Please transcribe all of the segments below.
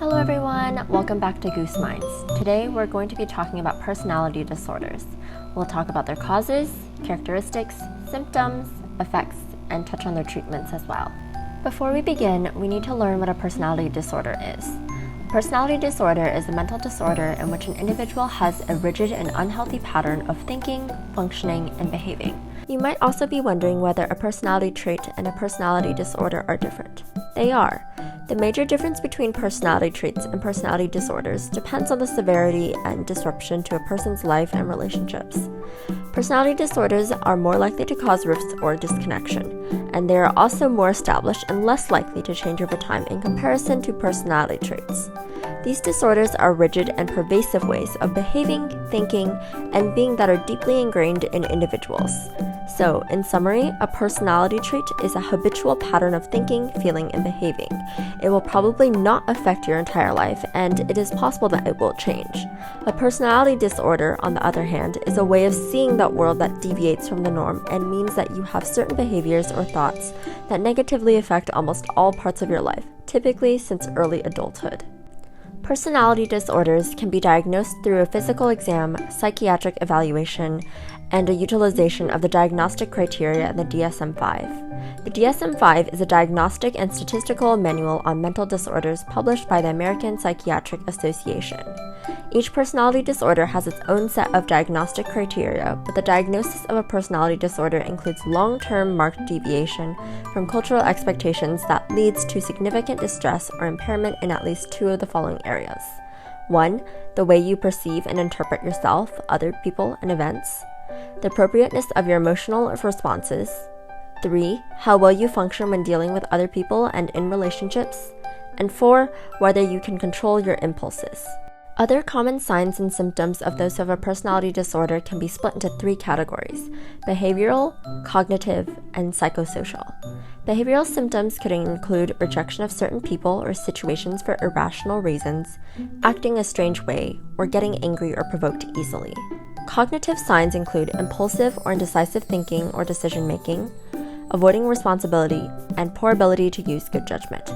Hello everyone, welcome back to Goose Minds. Today we're going to be talking about personality disorders. We'll talk about their causes, characteristics, symptoms, effects, and touch on their treatments as well. Before we begin, we need to learn what a personality disorder is. A personality disorder is a mental disorder in which an individual has a rigid and unhealthy pattern of thinking, functioning, and behaving. You might also be wondering whether a personality trait and a personality disorder are different. They are. The major difference between personality traits and personality disorders depends on the severity and disruption to a person's life and relationships. Personality disorders are more likely to cause rifts or disconnection, and they are also more established and less likely to change over time in comparison to personality traits. These disorders are rigid and pervasive ways of behaving, thinking, and being that are deeply ingrained in individuals. So, in summary, a personality trait is a habitual pattern of thinking, feeling, and behaving. It will probably not affect your entire life, and it is possible that it will change. A personality disorder, on the other hand, is a way of seeing that world that deviates from the norm and means that you have certain behaviors or thoughts that negatively affect almost all parts of your life, typically since early adulthood. Personality disorders can be diagnosed through a physical exam, psychiatric evaluation, and a utilization of the diagnostic criteria in the DSM-5. The DSM-5 is a diagnostic and statistical manual on mental disorders published by the American Psychiatric Association. Each personality disorder has its own set of diagnostic criteria, but the diagnosis of a personality disorder includes long-term marked deviation from cultural expectations that leads to significant distress or impairment in at least two of the following areas. 1. The way you perceive and interpret yourself, other people, and events. The appropriateness of your emotional responses. 3. How well you function when dealing with other people and in relationships. And 4. Whether you can control your impulses. Other common signs and symptoms of those who have a personality disorder can be split into three categories: behavioral, cognitive, and psychosocial. Behavioral symptoms could include rejection of certain people or situations for irrational reasons, acting a strange way, or getting angry or provoked easily. Cognitive signs include impulsive or indecisive thinking or decision-making, avoiding responsibility, and poor ability to use good judgment.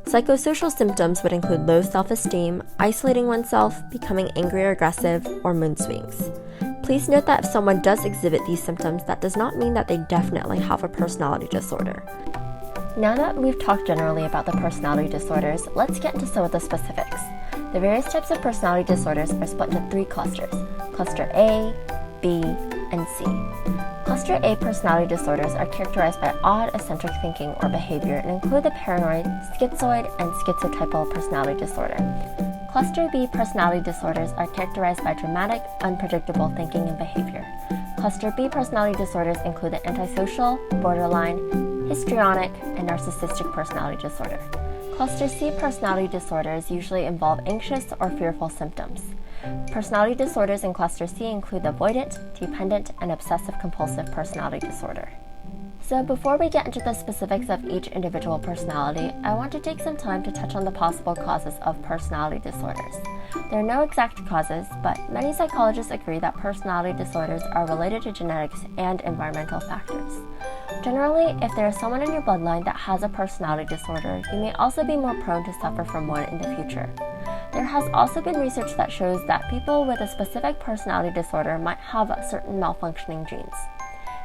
Psychosocial symptoms would include low self-esteem, isolating oneself, becoming angry or aggressive, or mood swings. Please note that if someone does exhibit these symptoms, that does not mean that they definitely have a personality disorder. Now that we've talked generally about the personality disorders, let's get into some of the specifics. The various types of personality disorders are split into three clusters: Cluster A, B, and C. Cluster A personality disorders are characterized by odd, eccentric thinking or behavior and include the paranoid, schizoid, and schizotypal personality disorder. Cluster B personality disorders are characterized by dramatic, unpredictable thinking and behavior. Cluster B personality disorders include the antisocial, borderline, histrionic, and narcissistic personality disorder. Cluster C personality disorders usually involve anxious or fearful symptoms. Personality disorders in Cluster C include the avoidant, dependent, and obsessive-compulsive personality disorder. So before we get into the specifics of each individual personality, I want to take some time to touch on the possible causes of personality disorders. There are no exact causes, but many psychologists agree that personality disorders are related to genetics and environmental factors. Generally, if there is someone in your bloodline that has a personality disorder, you may also be more prone to suffer from one in the future. There has also been research that shows that people with a specific personality disorder might have certain malfunctioning genes.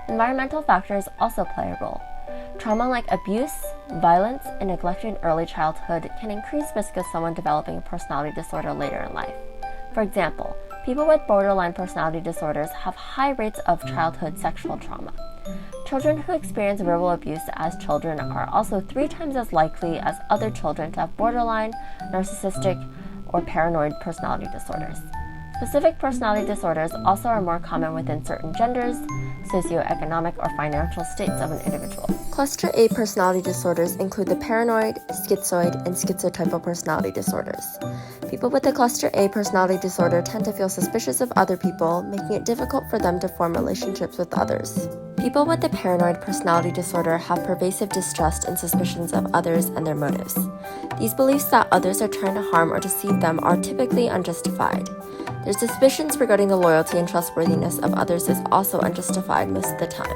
Environmental factors also play a role. Trauma like abuse, violence, and neglect in early childhood can increase risk of someone developing a personality disorder later in life. For example, people with borderline personality disorders have high rates of childhood sexual trauma. Children who experience verbal abuse as children are also 3 times as likely as other children to have borderline, narcissistic, or paranoid personality disorders. Specific personality disorders also are more common within certain genders, socioeconomic or financial states of an individual. Cluster A personality disorders include the paranoid, schizoid, and schizotypal personality disorders. People with the Cluster A personality disorder tend to feel suspicious of other people, making it difficult for them to form relationships with others. People with the paranoid personality disorder have pervasive distrust and suspicions of others and their motives. These beliefs that others are trying to harm or deceive them are typically unjustified. Their suspicions regarding the loyalty and trustworthiness of others is also unjustified most of the time.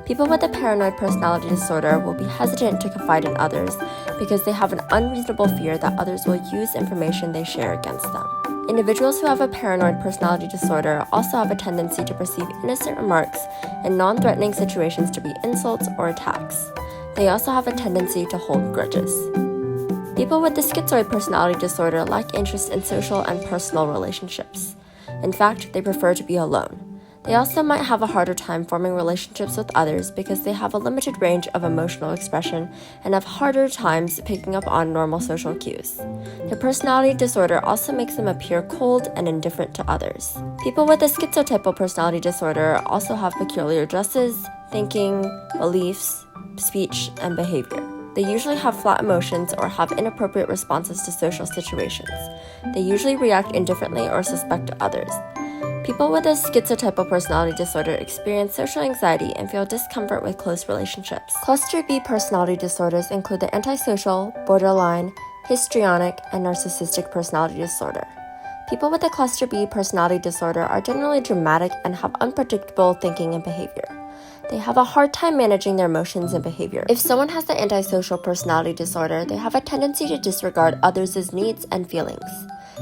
People with a paranoid personality disorder will be hesitant to confide in others because they have an unreasonable fear that others will use information they share against them. Individuals who have a paranoid personality disorder also have a tendency to perceive innocent remarks in non-threatening situations to be insults or attacks. They also have a tendency to hold grudges. People with the schizoid personality disorder lack interest in social and personal relationships. In fact, they prefer to be alone. They also might have a harder time forming relationships with others because they have a limited range of emotional expression and have harder times picking up on normal social cues. Their personality disorder also makes them appear cold and indifferent to others. People with a schizotypal personality disorder also have peculiar dresses, thinking, beliefs, speech, and behavior. They usually have flat emotions or have inappropriate responses to social situations. They usually react indifferently or suspect others. People with a schizotypal personality disorder experience social anxiety and feel discomfort with close relationships. Cluster B personality disorders include the antisocial, borderline, histrionic, and narcissistic personality disorder. People with a cluster B personality disorder are generally dramatic and have unpredictable thinking and behavior. They have a hard time managing their emotions and behavior. If someone has the antisocial personality disorder, they have a tendency to disregard others' needs and feelings.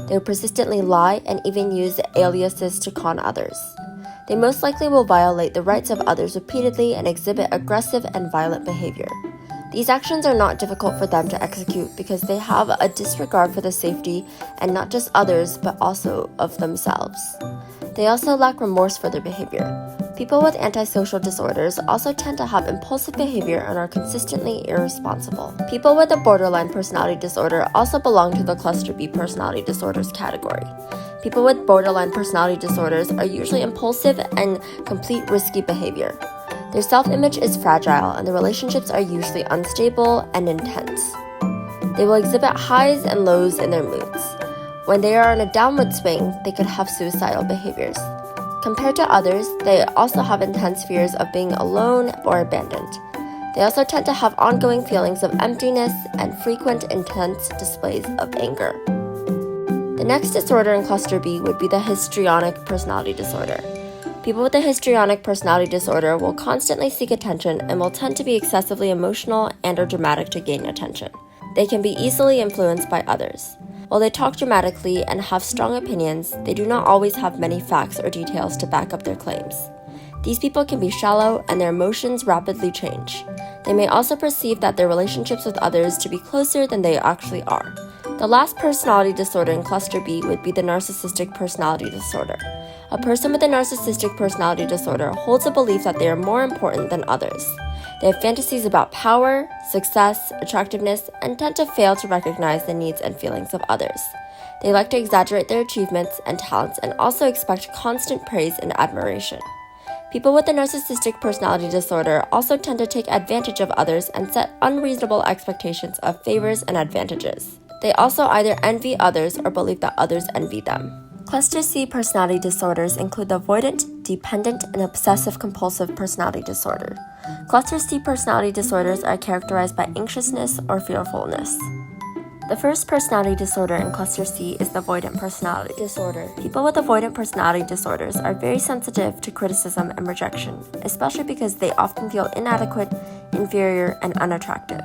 They will persistently lie and even use aliases to con others. They most likely will violate the rights of others repeatedly and exhibit aggressive and violent behavior. These actions are not difficult for them to execute because they have a disregard for the safety and not just others but also of themselves. They also lack remorse for their behavior. People with antisocial disorders also tend to have impulsive behavior and are consistently irresponsible. People with a borderline personality disorder also belong to the cluster B personality disorders category. People with borderline personality disorders are usually impulsive and complete risky behavior. Their self-image is fragile and the relationships are usually unstable and intense. They will exhibit highs and lows in their moods. When they are on a downward swing, they could have suicidal behaviors. Compared to others, they also have intense fears of being alone or abandoned. They also tend to have ongoing feelings of emptiness and frequent intense displays of anger. The next disorder in cluster B would be the histrionic personality disorder. People with a histrionic personality disorder will constantly seek attention and will tend to be excessively emotional and/or dramatic to gain attention. They can be easily influenced by others. While they talk dramatically and have strong opinions, they do not always have many facts or details to back up their claims. These people can be shallow and their emotions rapidly change. They may also perceive that their relationships with others to be closer than they actually are. The last personality disorder in cluster B would be the narcissistic personality disorder. A person with a narcissistic personality disorder holds a belief that they are more important than others. They have fantasies about power, success, attractiveness, and tend to fail to recognize the needs and feelings of others. They like to exaggerate their achievements and talents and also expect constant praise and admiration. People with a narcissistic personality disorder also tend to take advantage of others and set unreasonable expectations of favors and advantages. They also either envy others or believe that others envy them. Cluster C personality disorders include the avoidant, dependent, and obsessive-compulsive personality disorder. Cluster C personality disorders are characterized by anxiousness or fearfulness. The first personality disorder in cluster C is the avoidant personality disorder. People with avoidant personality disorders are very sensitive to criticism and rejection, especially because they often feel inadequate, inferior, and unattractive.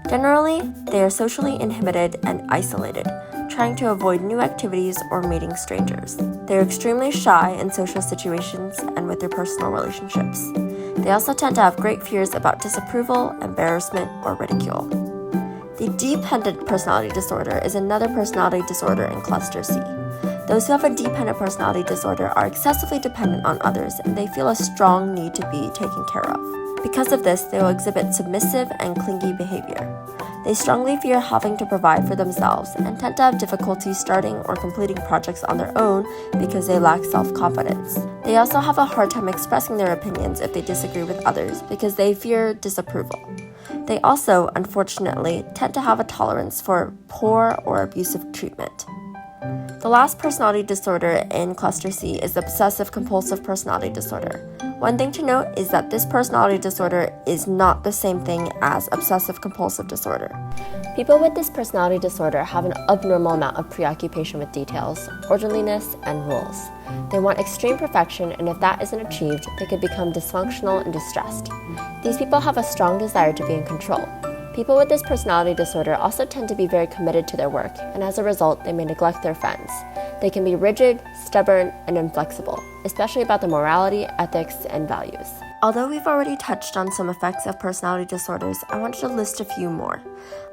Generally, they are socially inhibited and isolated, trying to avoid new activities or meeting strangers. They are extremely shy in social situations and with their personal relationships. They also tend to have great fears about disapproval, embarrassment, or ridicule. The dependent personality disorder is another personality disorder in cluster C. Those who have a dependent personality disorder are excessively dependent on others and they feel a strong need to be taken care of. Because of this, they will exhibit submissive and clingy behavior. They strongly fear having to provide for themselves and tend to have difficulty starting or completing projects on their own because they lack self-confidence. They also have a hard time expressing their opinions if they disagree with others because they fear disapproval. They also, unfortunately, tend to have a tolerance for poor or abusive treatment. The last personality disorder in cluster C is the obsessive-compulsive personality disorder. One thing to note is that this personality disorder is not the same thing as obsessive-compulsive disorder. People with this personality disorder have an abnormal amount of preoccupation with details, orderliness, and rules. They want extreme perfection, and if that isn't achieved, they could become dysfunctional and distressed. These people have a strong desire to be in control. People with this personality disorder also tend to be very committed to their work, and as a result, they may neglect their friends. They can be rigid, stubborn, and inflexible, especially about their morality, ethics, and values. Although we've already touched on some effects of personality disorders, I wanted to list a few more.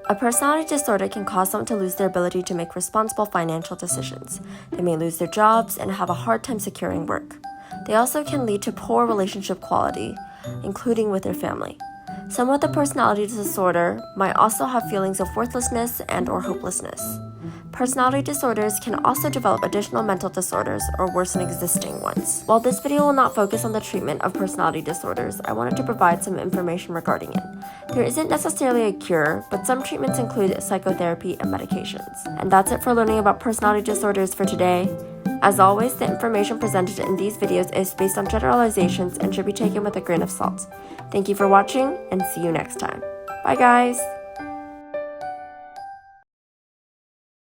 A personality disorder can cause someone to lose their ability to make responsible financial decisions. They may lose their jobs and have a hard time securing work. They also can lead to poor relationship quality, including with their family. Someone with a personality disorder might also have feelings of worthlessness and/or hopelessness. Personality disorders can also develop additional mental disorders or worsen existing ones. While this video will not focus on the treatment of personality disorders, I wanted to provide some information regarding it. There isn't necessarily a cure, but some treatments include psychotherapy and medications. And that's it for learning about personality disorders for today. As always, the information presented in these videos is based on generalizations and should be taken with a grain of salt. Thank you for watching, and see you next time. Bye guys!